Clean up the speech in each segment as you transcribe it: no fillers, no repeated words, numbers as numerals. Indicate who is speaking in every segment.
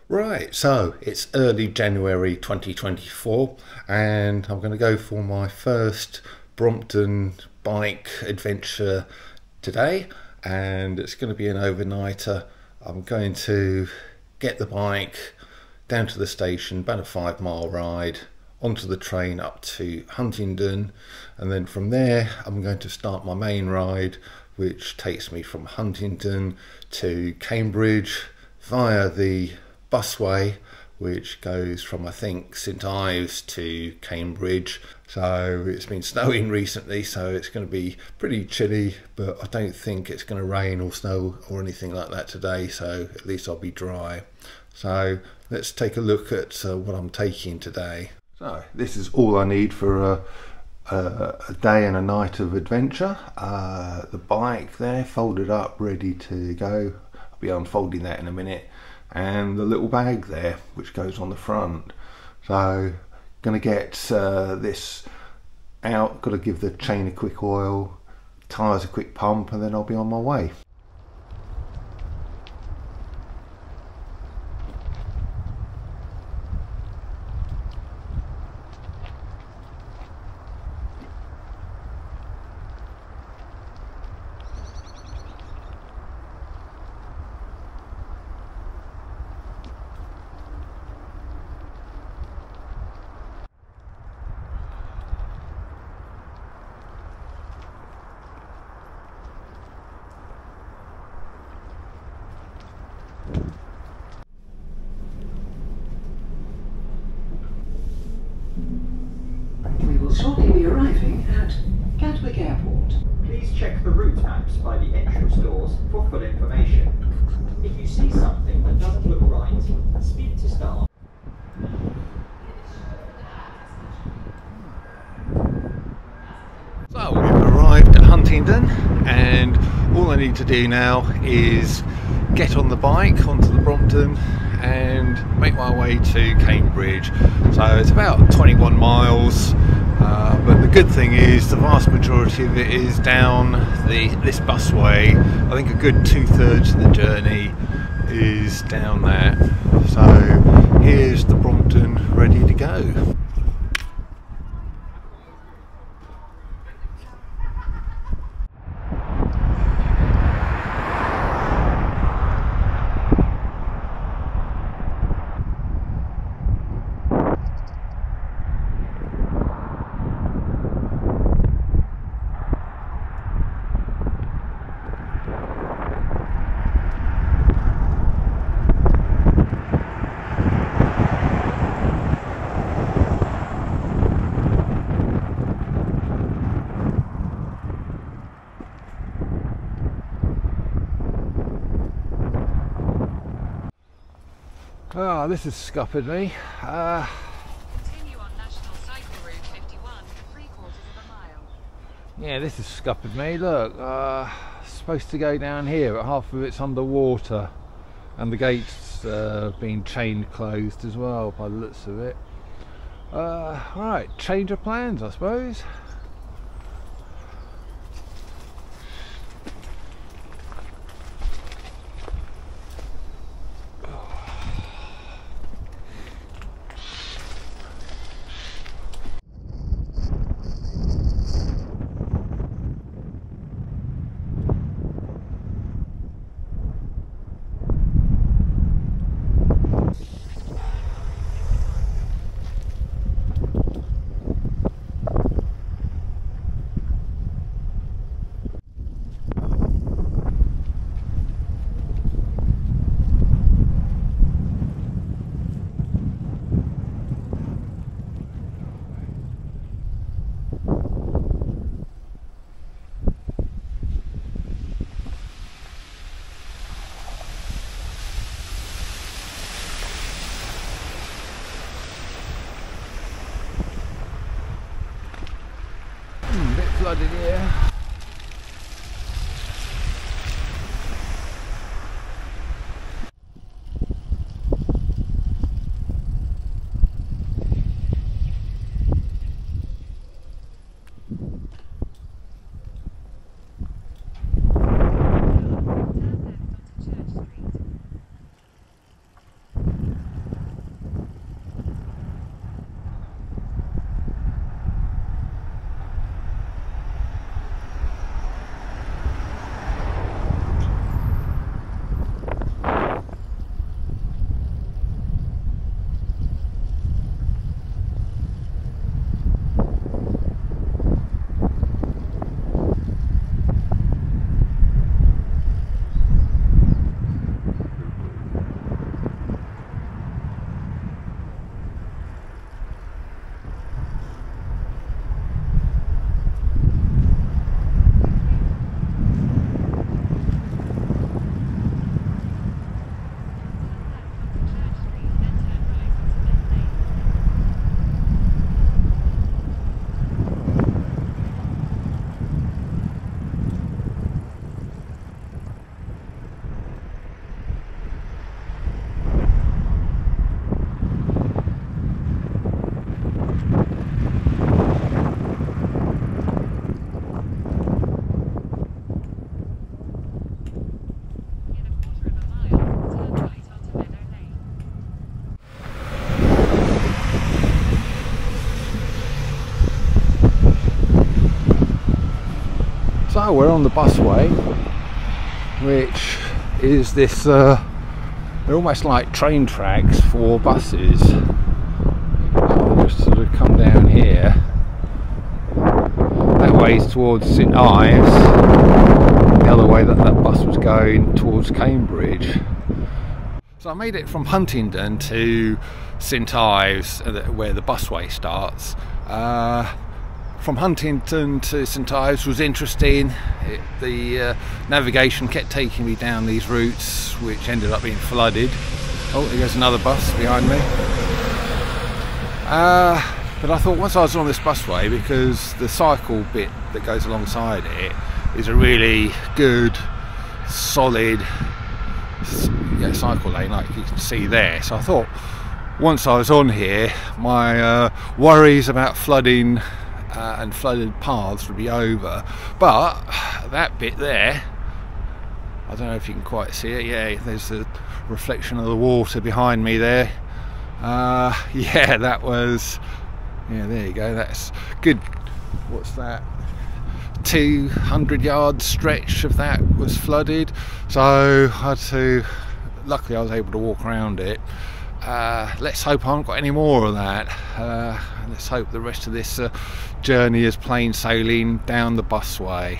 Speaker 1: Right, so it's early January 2024 and I'm going to go for my first Brompton bike adventure today, and it's going to be an overnighter. I'm going to get the bike down to the station, about a 5 mile ride, onto the train up to Huntingdon, and then from there I'm going to start my main ride, which takes me from Huntingdon to Cambridge via the Busway, which goes from, I think, St Ives to Cambridge. So it's been snowing recently, so it's going to be pretty chilly, but I don't think it's going to rain or snow or anything like that today, so at least I'll be dry. So let's take a look at what I'm taking today. So this is all I need for a day and a night of adventure. The bike there folded up, ready to go. I'll be unfolding that in a minute. And the little bag there, which goes on the front. So gonna get this out, got to give the chain a quick oil, tyres a quick pump, and then I'll be on my way.
Speaker 2: We will shortly be arriving at Gatwick Airport.
Speaker 3: Please check the route maps by the entrance doors for full information. If you see something that doesn't look right, speak to staff.
Speaker 1: So we've arrived at Huntingdon, and all I need to do now is get on the bike onto the Brompton and make my way to Cambridge. So it's about 21 miles, but the good thing is the vast majority of it is down this busway. I think a good 2/3 of the journey is down there. So here's the Brompton ready to go. Ah, this has scuppered me.
Speaker 4: Continue on National Cycle Route 51 for 3/4 of a mile.
Speaker 1: Yeah, this has scuppered me. Look, supposed to go down here, but half of it's underwater, and the gates been chained closed as well by the looks of it. Right, change of plans, I suppose. Flooded here. So we're on the Busway, which is this, they're almost like train tracks for buses. So I'll just sort of come down here. That way is towards St Ives, the other way that bus was going towards Cambridge. So I made it from Huntingdon to St Ives, where the Busway starts. From Huntingdon to St Ives was interesting. The navigation kept taking me down these routes, which ended up being flooded. Oh, there goes another bus behind me. But I thought once I was on this busway, because the cycle bit that goes alongside it is a really good, solid cycle lane, like you can see there. So I thought once I was on here, my worries about flooding and flooded paths would be over. But that bit there, I don't know if you can quite see it. Yeah, there's the reflection of the water behind me there. Yeah, that was, yeah, there you go, that's good. What's that, 200 yard stretch of that was flooded, so I had to, luckily I was able to walk around it. Let's hope I haven't got any more of that. Let's hope the rest of this journey is plain sailing down the Busway.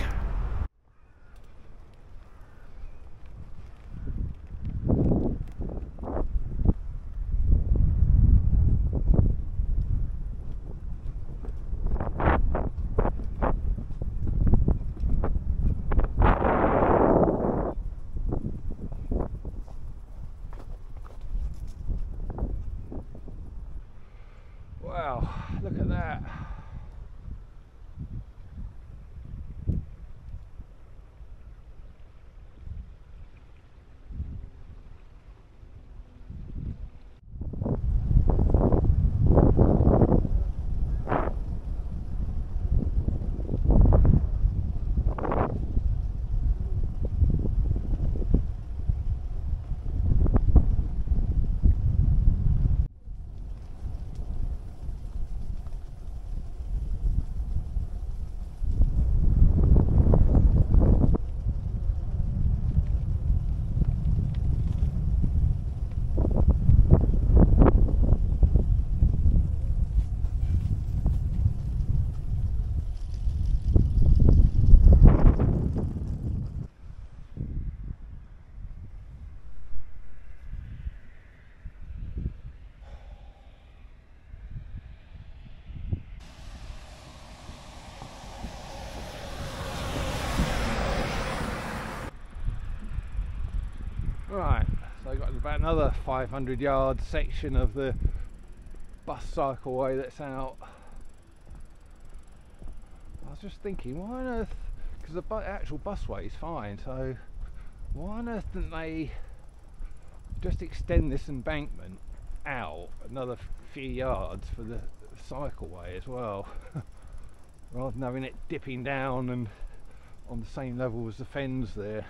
Speaker 1: Wow, look at that. Right, so I've got about another 500 yard section of the bus cycleway that's out. I was just thinking, why on earth, because the actual busway is fine, so why on earth didn't they just extend this embankment out another few yards for the cycleway as well, rather than having it dipping down and on the same level as the fens there.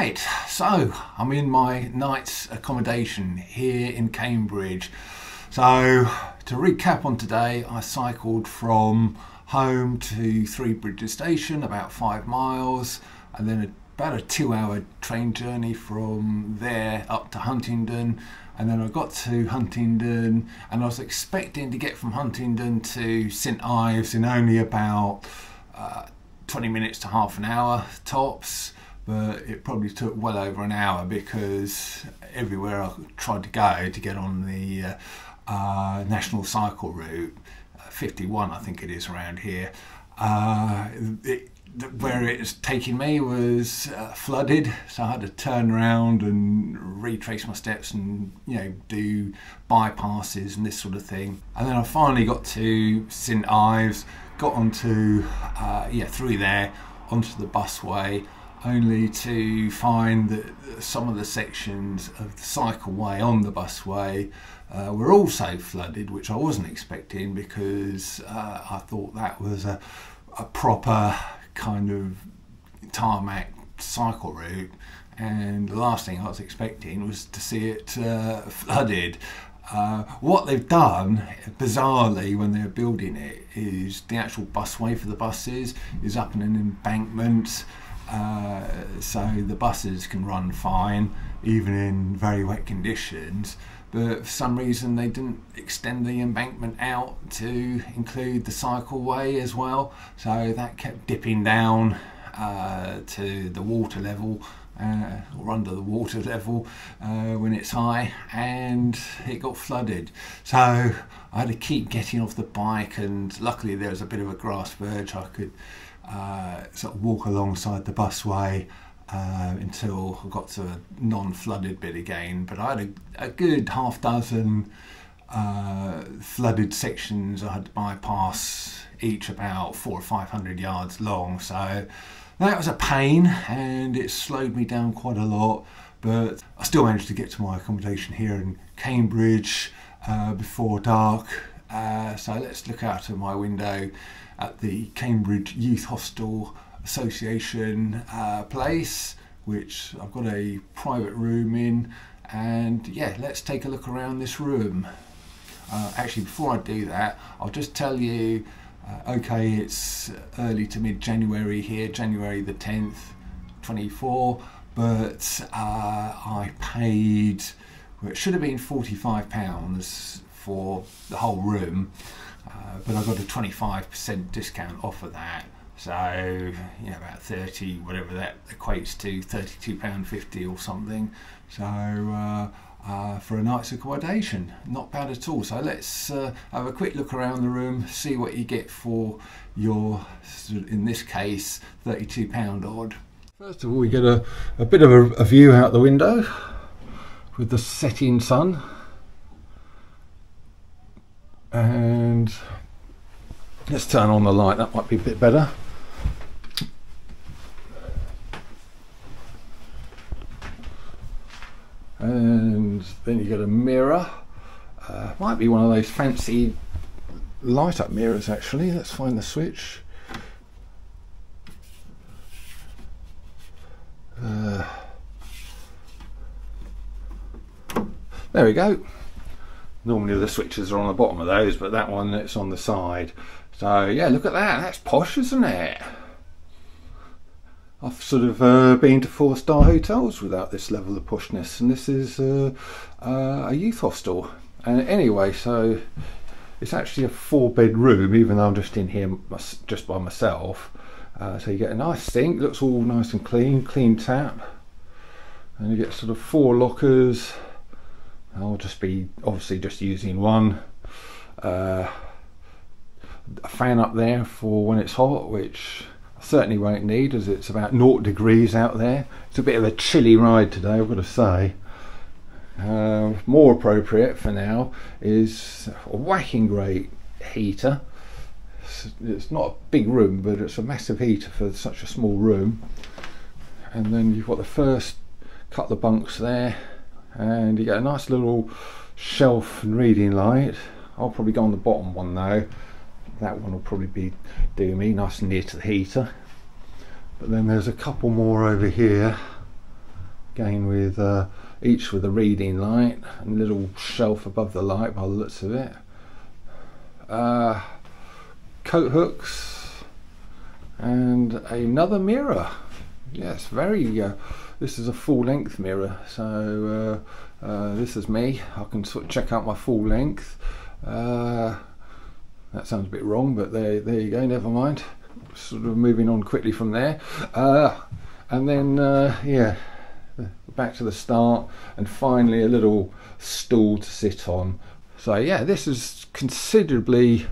Speaker 1: Right, so I'm in my night's accommodation here in Cambridge. So to recap on today, I cycled from home to Three Bridges Station, about 5 miles, and then about a 2-hour train journey from there up to Huntingdon. And then I got to Huntingdon, and I was expecting to get from Huntingdon to St Ives in only about 20 minutes to half an hour tops. But it probably took well over an hour because everywhere I tried to go to get on the national cycle route, 51 I think it is around here, where it's taking me was flooded, so I had to turn around and retrace my steps and, you know, do bypasses and this sort of thing. And then I finally got to St Ives, got onto through there onto the Busway, only to find that some of the sections of the cycleway on the Busway were also flooded, which I wasn't expecting because I thought that was a proper kind of tarmac cycle route, and the last thing I was expecting was to see it flooded. What they've done, bizarrely, when they're building it, is the actual busway for the buses is up in an embankment. So the buses can run fine even in very wet conditions, but for some reason they didn't extend the embankment out to include the cycleway as well, so that kept dipping down to the water level or under the water level when it's high, and it got flooded. So I had to keep getting off the bike, and luckily there was a bit of a grass verge. I could sort of walk alongside the busway until I got to a non-flooded bit again. But I had a good half dozen flooded sections I had to bypass, each about 400 or 500 yards long. So that was a pain, and it slowed me down quite a lot. But I still managed to get to my accommodation here in Cambridge before dark. So let's look out of my window at the Cambridge Youth Hostel Association place, which I've got a private room in, and yeah, let's take a look around this room. Actually, before I do that, I'll just tell you, okay, it's early to mid-January here, January the 10th, 24, but I paid, well, it should have been £45 for the whole room, but I got a 25% discount off of that, so you know, about 30, whatever that equates to, £32.50 or something. So for a night's accommodation, not bad at all. So let's have a quick look around the room, see what you get for your, in this case, £32 odd.
Speaker 5: First of all, we get a bit of a view out the window with the setting sun, and let's turn on the light, that might be a bit better. And then you get a mirror, might be one of those fancy light up mirrors actually. Let's find the switch. There we go. Normally the switches are on the bottom of those, but that one, it's on the side. So yeah, look at that, that's posh, isn't it? I've sort of been to 4-star hotels without this level of poshness, and this is a youth hostel. And anyway, so it's actually a 4-bed room, even though I'm just in here just by myself. So you get a nice sink, looks all nice and clean tap, and you get sort of 4 lockers. I'll just be obviously just using one. A fan up there for when it's hot, which I certainly won't need as it's about 0 degrees out there. It's a bit of a chilly ride today, I've got to say. More appropriate for now is a whacking great heater. It's not a big room, but it's a massive heater for such a small room. And then you've got the first couple of bunks there, and you get a nice little shelf and reading light. I'll probably go on the bottom one though. That one will probably be do me, nice and near to the heater. But then there's a couple more over here, again with each with a reading light and a little shelf above the light by the looks of it. Coat hooks and another mirror. Yes, this is a full-length mirror, so this is me. I can sort of check out my full length. That sounds a bit wrong, but there you go, never mind. Sort of moving on quickly from there. And then, yeah, back to the start, and finally a little stool to sit on. So yeah, this is considerably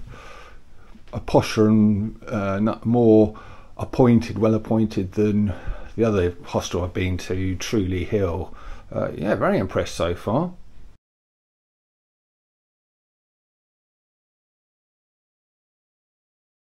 Speaker 5: a posher and more appointed, well appointed than the other hostel I've been to, Truly Hill. Yeah, very impressed so far.